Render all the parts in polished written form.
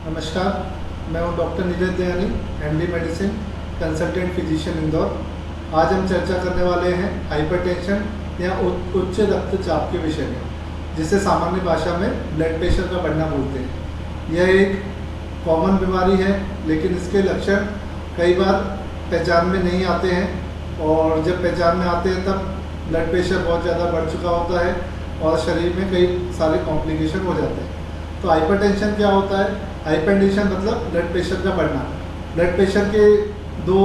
नमस्कार, मैं हूं doctor Neeraj Dayani, MD medicine, consultant physician Indore. आज हम चर्चा करने वाले हैं हाइपरटेंशन या उच्च रक्तचाप के विषय में, जिसे सामान्य भाषा में ब्लड प्रेशर का बढ़ना बोलते हैं। यह एक कॉमन बीमारी है, लेकिन इसके लक्षण कई बार पहचान में नहीं आते हैं, और जब पहचान में आते हैं तब ब्लड प्रेशर बहुत ज़्यादा बढ़ चुका होता है और शरीर में कई सारे कॉम्प्लिकेशन हो जाते हैं। तो हाइपरटेंशन क्या होता है? हाइपरटेंशन मतलब ब्लड प्रेशर का बढ़ना। ब्लड प्रेशर के दो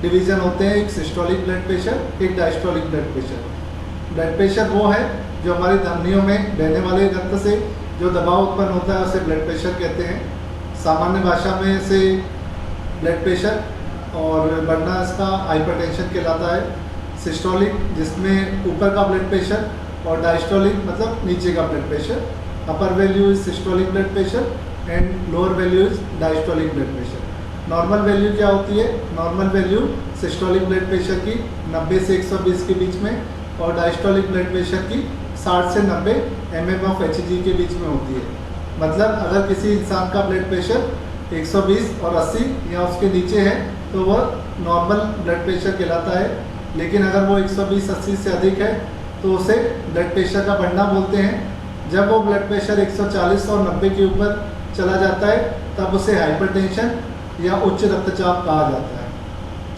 डिवीज़न होते हैं, एक सिस्टोलिक ब्लड प्रेशर, एक diastolic blood pressure. Blood pressure वो है जो हमारी धमनियों में बहने वाले रक्त से जो दबाव उत्पन्न होता है उसे ब्लड प्रेशर कहते हैं। सामान्य भाषा में इसे ब्लड प्रेशर और बढ़ना इसका हाइपरटेंशन कहलाता है। सिस्टोलिक जिसमें ऊपर का ब्लड प्रेशर और डायस्टोलिक मतलब नीचे का blood pressure. Upper value is systolic blood pressure and lower value is diastolic blood pressure. Normal value क्या होती है? Normal value systolic blood pressure की 90 से 120 के बीच में और डायस्टोलिक ब्लड प्रेशर की 60 से 90 mmHg के बीच में होती है। मतलब अगर किसी इंसान का ब्लड प्रेशर 120 और 80 या उसके नीचे है तो वह नॉर्मल ब्लड प्रेशर कहलाता है, लेकिन अगर वो 120-80 से अधिक है तो उसे ब्लड प्रेशर का बढ़ना बोलते हैं। जब वो ब्लड प्रेशर 140 और 90 के ऊपर चला जाता है तब उसे हाइपरटेंशन या उच्च रक्तचाप कहा जाता है।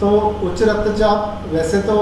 तो उच्च रक्तचाप वैसे तो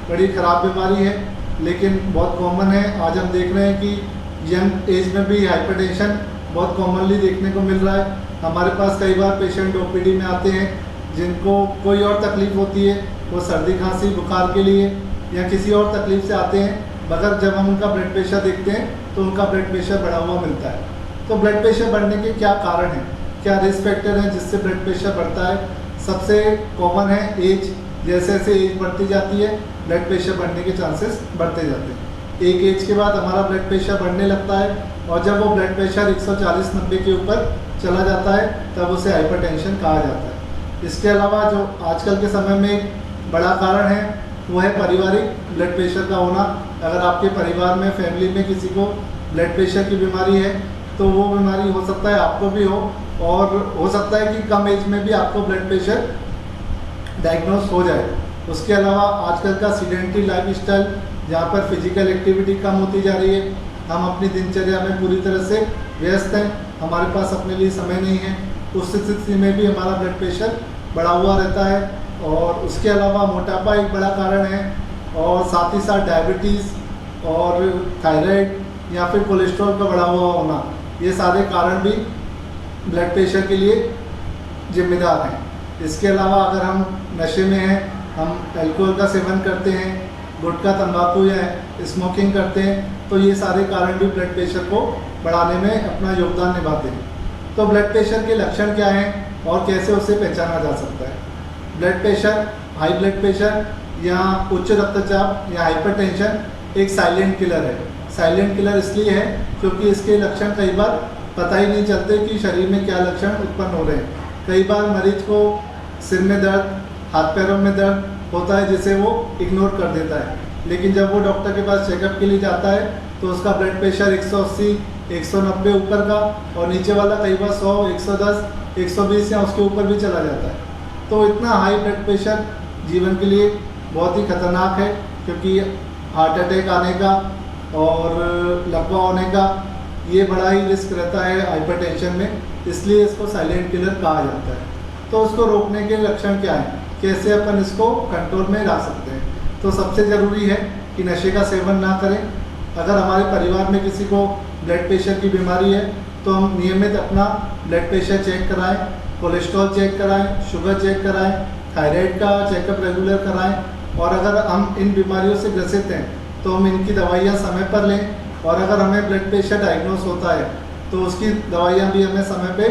बड़ी ख़राब बीमारी है, लेकिन बहुत कॉमन है। आज हम देख रहे हैं कि यंग एज में भी हाइपरटेंशन बहुत कॉमनली देखने को मिल रहा है। हमारे पास कई बार पेशेंट ओपीडी में आते हैं जिनको कोई और तकलीफ़ होती है, वो सर्दी खांसी बुखार के लिए या किसी और तकलीफ़ से आते हैं, मगर जब हम उनका ब्लड प्रेशर देखते हैं तो उनका ब्लड प्रेशर बढ़ा हुआ मिलता है। तो ब्लड प्रेशर बढ़ने के क्या कारण हैं, क्या रिस्क फैक्टर हैं जिससे ब्लड प्रेशर बढ़ता है? सबसे कॉमन है एज। जैसे जैसे एज बढ़ती जाती है ब्लड प्रेशर बढ़ने के चांसेस बढ़ते जाते हैं। एक एज के बाद हमारा ब्लड प्रेशर बढ़ने लगता है, और जब वो ब्लड प्रेशर 140-90 के ऊपर चला जाता है तब उसे हाइपरटेंशन कहा जाता है। इसके अलावा जो आजकल के समय में एक बड़ा कारण है वो है पारिवारिक ब्लड प्रेशर का होना। अगर आपके परिवार में फैमिली में किसी को ब्लड प्रेशर की बीमारी है तो वो बीमारी हो सकता है आपको भी हो, और हो सकता है कि कम एज में भी आपको ब्लड प्रेशर डायग्नोस हो जाए। उसके अलावा आजकल का सीडेंटरी लाइफस्टाइल, जहाँ पर फिजिकल एक्टिविटी कम होती जा रही है, हम अपनी दिनचर्या में पूरी तरह से व्यस्त हैं, हमारे पास अपने लिए समय नहीं है, उस स्थिति में भी हमारा ब्लड प्रेशर बढ़ा हुआ रहता है। और उसके अलावा मोटापा एक बड़ा कारण है, और साथ ही साथ डायबिटीज़ और थायराइड या फिर कोलेस्ट्रॉल का बढ़ा हुआ होना, ये सारे कारण भी ब्लड प्रेशर के लिए जिम्मेदार हैं। इसके अलावा अगर हम नशे में हैं, हम अल्कोहल का सेवन करते हैं, गुटखा तंबाकू या स्मोकिंग करते हैं, तो ये सारे कारण भी ब्लड प्रेशर को बढ़ाने में अपना योगदान निभाते हैं। तो ब्लड प्रेशर के लक्षण क्या हैं और कैसे उसे पहचाना जा सकता है? Blood pressure, high blood pressure या उच्च रक्तचाप या हाइपरटेंशन एक साइलेंट किलर है। साइलेंट किलर इसलिए है क्योंकि इसके लक्षण कई बार पता ही नहीं चलते कि शरीर में क्या लक्षण उत्पन्न हो रहे हैं। कई बार मरीज को सिर में दर्द, हाथ पैरों में दर्द होता है जिसे वो इग्नोर कर देता है, लेकिन जब वो डॉक्टर के पास चेकअप के लिए जाता है तो उसका ब्लड प्रेशर 180, 190 ऊपर का और नीचे वाला कई बार 100, 110, 120 या उसके ऊपर भी चला जाता है। तो इतना हाई ब्लड प्रेशर जीवन के लिए बहुत ही खतरनाक है, क्योंकि हार्ट अटैक आने का और लकवा होने का ये बड़ा ही रिस्क रहता है हाइपरटेंशन में, इसलिए इसको साइलेंट किलर कहा जाता है। तो उसको रोकने के लक्षण क्या हैं, कैसे अपन इसको कंट्रोल में ला सकते हैं? तो सबसे ज़रूरी है कि नशे का सेवन ना करें। अगर हमारे परिवार में किसी को ब्लड प्रेशर की बीमारी है तो हम नियमित अपना ब्लड प्रेशर चेक कराएं, कोलेस्ट्रॉल चेक कराएं, शुगर चेक कराएं, थायराइड का चेकअप रेगुलर कराएं, और अगर हम इन बीमारियों से ग्रसित हैं तो हम इनकी दवाइयाँ समय पर लें, और अगर हमें ब्लड प्रेशर डायग्नोस होता है तो उसकी दवाइयाँ भी हमें समय पे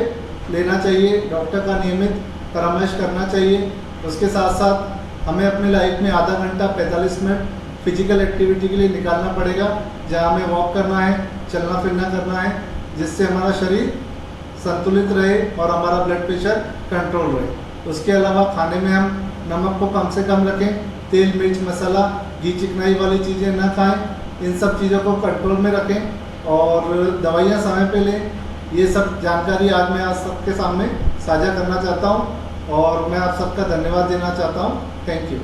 लेना चाहिए, डॉक्टर का नियमित परामर्श करना चाहिए। उसके साथ साथ हमें अपनी लाइफ में आधा घंटा 45 मिनट फिजिकल एक्टिविटी के लिए निकालना पड़ेगा, जहाँ हमें वॉक करना है, चलना फिरना करना है, जिससे हमारा शरीर संतुलित रहे और हमारा ब्लड प्रेशर कंट्रोल रहे। उसके अलावा खाने में हम नमक को कम से कम रखें, तेल मिर्च मसाला घी चिकनाई वाली चीज़ें ना खाएं, इन सब चीज़ों को कंट्रोल में रखें और दवाइयाँ समय पे लें। ये सब जानकारी आज मैं आप सबके सामने साझा करना चाहता हूँ और मैं आप सबका धन्यवाद देना चाहता हूँ। Thank you.